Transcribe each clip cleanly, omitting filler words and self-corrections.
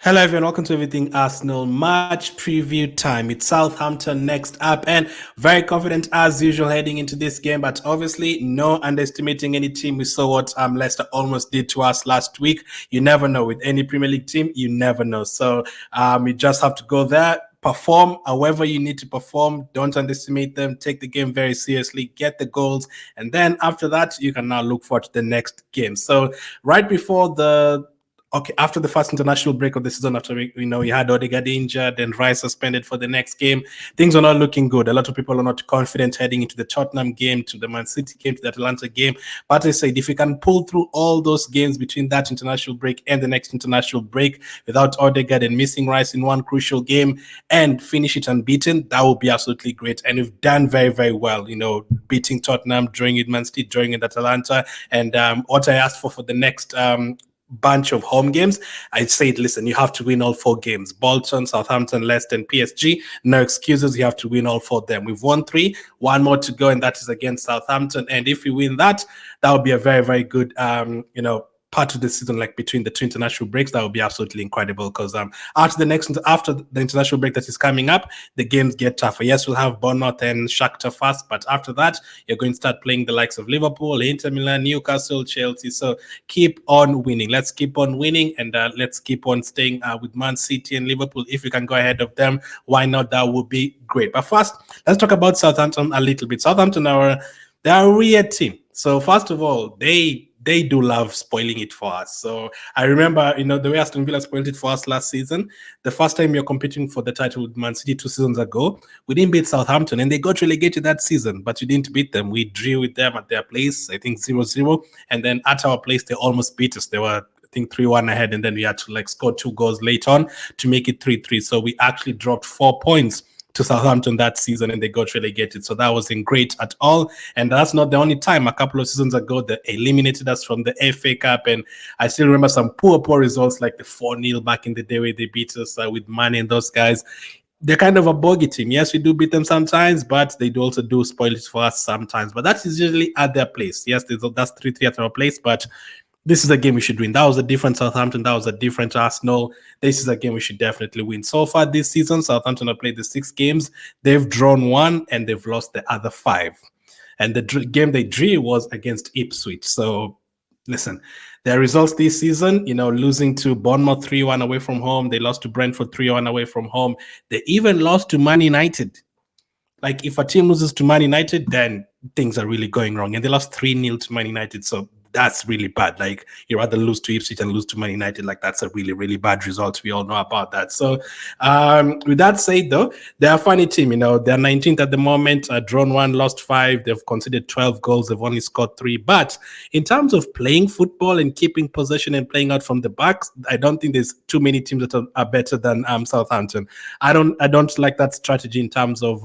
Hello everyone, welcome to Everything Arsenal match preview time. It's Southampton next up and very confident as usual heading into this game, but obviously no underestimating any team. We saw what Leicester almost did to us last week. You never know with any Premier League team, you never know. So you just have to go there, perform however you need to perform. Don't underestimate them. Take the game very seriously, get the goals, and then after that, you can now look forward to the next game. So right before after the first international break of the season, after we had Odegaard injured and Rice suspended for the next game, things are not looking good. A lot of people are not confident heading into the Tottenham game, to the Man City game, to the Atalanta game. But I said, if you can pull through all those games between that international break and the next international break without Odegaard and missing Rice in one crucial game and finish it unbeaten, that would be absolutely great. And we've done very, very well, beating Tottenham, drawing with Man City, drawing with Atalanta. And what I asked for the next bunch of home games, I said, listen, you have to win all 4 games. Bolton, Southampton, Leicester, and PSG. No excuses. You have to win all 4 of them. We've won 3, 1 more to go, and that is against Southampton. And if we win that, that would be a very, very good, part of the season, like between the 2 international breaks. That would be absolutely incredible, because after the international break that is coming up, the games get tougher. Yes, we'll have Bournemouth and Shakhtar first, but after that, you're going to start playing the likes of Liverpool, Inter Milan, Newcastle, Chelsea. So keep on winning. Let's keep on winning, and let's keep on staying with Man City and Liverpool. If we can go ahead of them, why not? That would be great. But first, let's talk about Southampton a little bit. Southampton they're a weird team. So first of all, they do love spoiling it for us. So I remember, the way Aston Villa spoiled it for us last season. The first time you're competing for the title with Man City 2 seasons ago, we didn't beat Southampton, and they got relegated that season, but we didn't beat them. We drew with them at their place, I think 0-0, and then at our place, they almost beat us. They were, I think, 3-1 ahead, and then we had to score 2 goals late on to make it 3-3. So we actually dropped 4 points to Southampton that season, and they got relegated. So that wasn't great at all. And that's not the only time. A couple of seasons ago, they eliminated us from the FA Cup. And I still remember some poor results, like the 4-0 back in the day where they beat us with Mane and those guys. They're kind of a bogey team. Yes, we do beat them sometimes, but they also do spoil it for us sometimes. But that is usually at their place. Yes, that's 3-3 at our place, but this is a game we should win. That was a different Southampton. That was a different Arsenal. This is a game we should definitely win. So far this season, Southampton have played the 6 games. They've drawn 1 and they've lost the other 5. And the game they drew was against Ipswich. So listen, their results this season, losing to Bournemouth 3-1 away from home. They lost to Brentford 3-1 away from home. They even lost to Man United. Like, if a team loses to Man United, then things are really going wrong. And they lost 3-0 to Man United. So that's really bad. Like, you rather lose to Ipswich and lose to Man United. Like, that's a really, really bad result. We all know about that. So with that said, though, they're a funny team. They're 19th at the moment, drawn 1, lost 5. They've conceded 12 goals. They've only scored 3. But in terms of playing football and keeping possession and playing out from the backs, I don't think there's too many teams that are better than Southampton. I don't like that strategy in terms of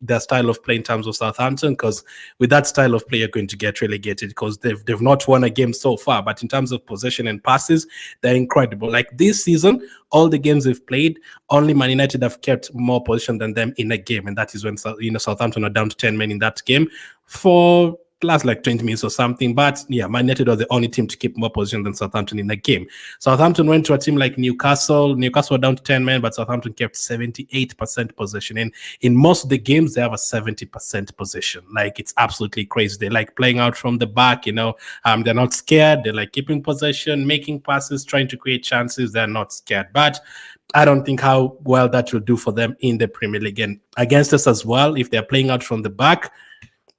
their style of play in terms of Southampton, because with that style of play, you're going to get relegated, because they've not won a game so far. But in terms of possession and passes, they're incredible. Like this season, all the games they've played, only Man United have kept more possession than them in a game, and that is when Southampton are down to 10 men in that game for last 20 minutes or something. But yeah, Man United was the only team to keep more position than Southampton in the game. Southampton went to a team like Newcastle. Newcastle were down to 10 men, but Southampton kept 78% possession. And in most of the games, they have a 70% possession. Like, it's absolutely crazy. They like playing out from the back, they're not scared. They like keeping possession, making passes, trying to create chances. They're not scared. But I don't think how well that will do for them in the Premier League. And against us as well, if they're playing out from the back,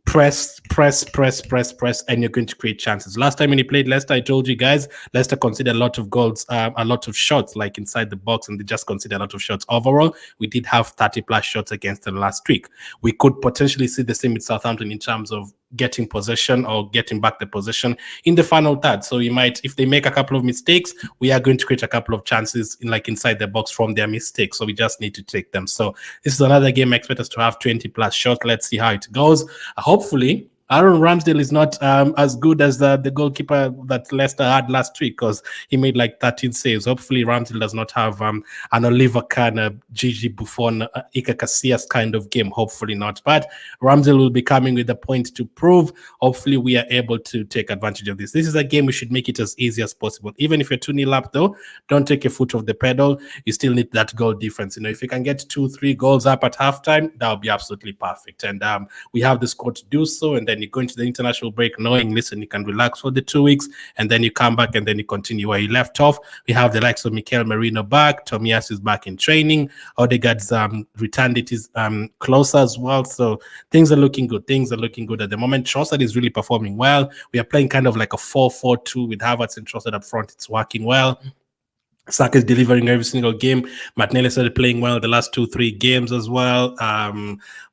press, and you're going to create chances. Last time when he played Leicester, I told you guys, Leicester conceded a lot of goals, a lot of shots, like inside the box, and they just conceded a lot of shots. Overall, we did have 30+ shots against them last week. We could potentially see the same with Southampton in terms of getting possession or getting back the possession in the final third. So you might, if they make a couple of mistakes, we are going to create a couple of chances inside the box from their mistakes. So we just need to take them. So this is another game I expect us to have 20+ shots. Let's see how it goes. Hopefully, Aaron Ramsdale is not as good as the goalkeeper that Leicester had last week, because he made like 13 saves. Hopefully, Ramsdale does not have an Oliver Kahn, Gigi Buffon, Iker Casillas kind of game. Hopefully not. But Ramsdale will be coming with a point to prove. Hopefully, we are able to take advantage of this. This is a game we should make it as easy as possible. Even if you're 2-0 up, though, don't take your foot off the pedal. You still need that goal difference. You know, if you can get 2-3 goals up at halftime, that would be absolutely perfect. And we have the squad to do so. And then you go into the international break knowing, listen, you can relax for the 2 weeks, and then you come back and then you continue where you left off. We have the likes of Mikel Merino back. Tomiyasu is back in training. Odegaard's returned. It is closer as well. So things are looking good. Things are looking good at the moment. Trossard is really performing well. We are playing kind of like a 4-4-2 with Havertz and Trossard up front. It's working well. Saka is delivering every single game. Martinelli started playing well the last 2-3 games as well.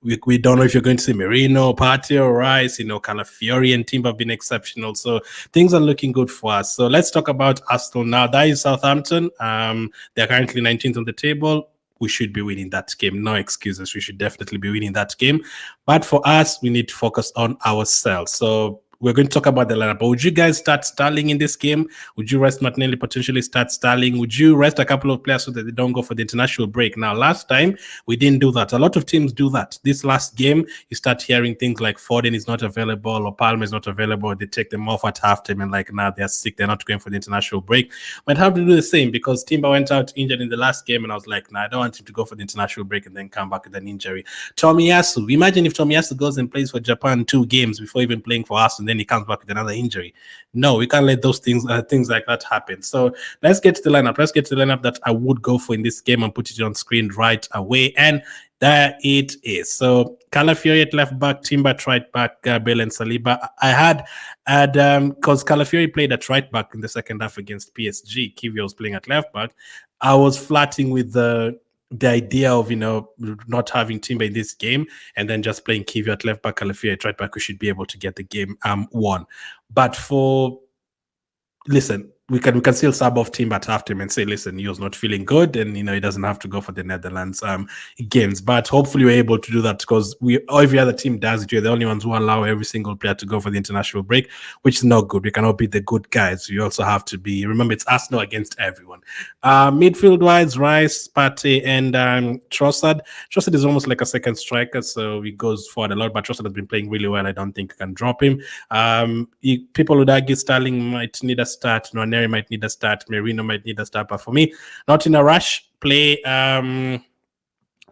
We don't know if you're going to see Merino, Partey, or Rice. You know, Calafiori and Timber have been exceptional. So things are looking good for us. So let's talk about Arsenal now. That is Southampton. They're currently 19th on the table. We should be winning that game. No excuses. We should definitely be winning that game. But for us, we need to focus on ourselves. So we're going to talk about the lineup. But would you guys start Sterling in this game? Would you rest Martinelli, potentially start Sterling? Would you rest a couple of players so that they don't go for the international break? Now, last time, we didn't do that. A lot of teams do that. This last game, you start hearing things like Foden is not available or Palmer is not available. They take them off at halftime and like, nah, they're sick. They're not going for the international break. Might have to do the same because Timber went out injured in the last game and I was like, nah, I don't want him to go for the international break and then come back with an injury. Tomiyasu. Imagine if Tomiyasu goes and plays for Japan 2 games before even playing for us, and then he comes back with another injury. No, we can't let those things like that happen. So let's get to the lineup. Let's get to the lineup that I would go for in this game and put it on screen right away. And there it is. So Calafiori at left back, Timber at right back, Gabriel and Saliba. I had because Calafiori played at right back in the second half against PSG. Kivio was playing at left back. I was flirting with the idea of, you know, not having Timber in this game and then just playing Kivio at left back, Calafiori at right back, we should be able to get the game won. But listen, we can still sub off Timber at halftime and say, listen, he was not feeling good, and you know he doesn't have to go for the Netherlands games. But hopefully we're able to do that because every other team does it. We're the only ones who allow every single player to go for the international break, which is not good. We cannot be the good guys. You also have to be. Remember, it's Arsenal against everyone. Midfield wise, Rice, Partey, and Trossard. Trossard is almost like a second striker, so he goes forward a lot. But Trossard has been playing really well. I don't think you can drop him. People would argue Sterling might need a start. Nwaneri might need a start. Merino might need a start. But for me, not in a rush. Play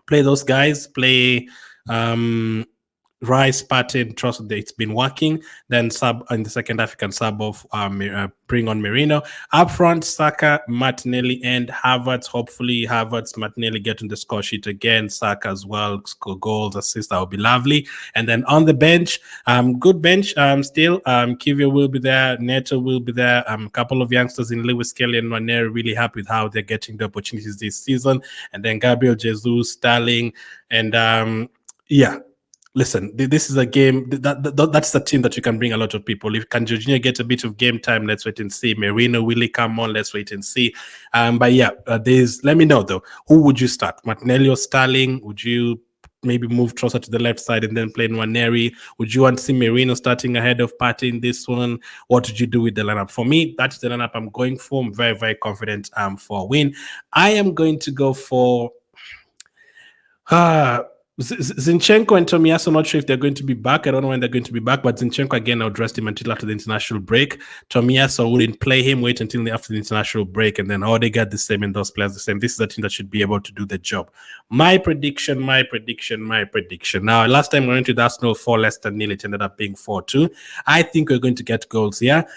those guys. Play Rice, Partey, and Trossard. It's been working. Then sub in the second half, you can sub off, bring on Merino. Up front, Saka, Martinelli, and Havertz. Hopefully, Havertz, Martinelli get on the score sheet again. Saka as well, score goals, assists. That would be lovely. And then on the bench, good bench. Still, Kivio will be there. Neto will be there. A couple of youngsters in Lewis Kelly and Nwaneri, really happy with how they're getting the opportunities this season. And then Gabriel Jesus, Sterling, and yeah. Listen, this is a game that's the team that you can bring a lot of people. If can Jorginho get a bit of game time, let's wait and see. Merino, will he come on? Let's wait and see. But yeah, let me know though. Who would you start? Martinelli or Sterling? Would you maybe move Trossard to the left side and then play Nwaneri? Would you want to see Merino starting ahead of Partey in this one? What would you do with the lineup? For me, that's the lineup I'm going for. I'm very, very confident for a win. I am going to go for Zinchenko and Tomiyasu. I'm not sure if they're going to be back. I don't know when they're going to be back, but Zinchenko, again, I'll dress him until after the international break. Tomiyasu, I wouldn't play him, wait until after the international break, and then Odegaard the same and those players the same. This is a team that should be able to do the job. My prediction. Now, last time we went with Arsenal 4 Leicester nil, it ended up being 4-2. I think we're going to get goals here.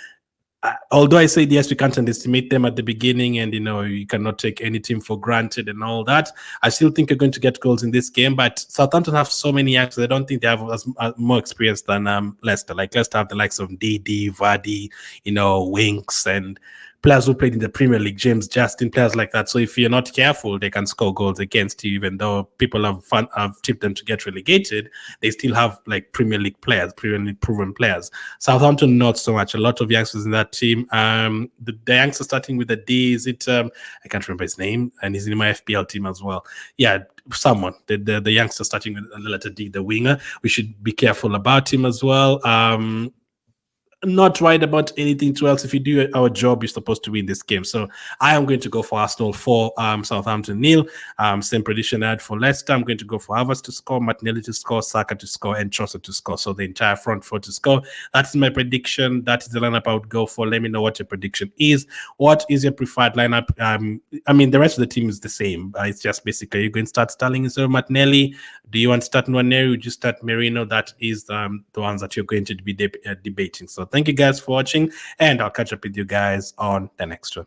Although I said, yes, we can't underestimate them at the beginning and, you know, you cannot take any team for granted and all that, I still think you're going to get goals in this game. But Southampton have so many actors. I don't think they have as more experience than Leicester. Like Leicester have the likes of Didi, Vardy, you know, Winks, and players who played in the Premier League, James Justin, players like that. So if you're not careful, they can score goals against you, even though people have tipped them to get relegated. They still have like Premier League players, Premier League proven players. Southampton, not so much. A lot of youngsters in that team. The youngster starting with a D, is it? I can't remember his name, and he's in my FPL team as well. Yeah, someone, the youngster starting with the letter D, the winger. We should be careful about him as well. Not right about anything too else. If you do our job, you're supposed to win this game. So I am going to go for Arsenal 4, Southampton 0. Same prediction I had for Leicester. I'm going to go for Havertz to score, Martinelli to score, Saka to score, and Trossard to score. So the entire front four to score. That's my prediction. That is the lineup I would go for. Let me know what your prediction is. What is your preferred lineup? I mean, the rest of the team is the same. It's just basically you're going to start Sterling instead of Martinelli. Do you want to start Nwaneri? Would you start Merino? That is the ones that you're going to be debating. So thank you guys for watching, and I'll catch up with you guys on the next one.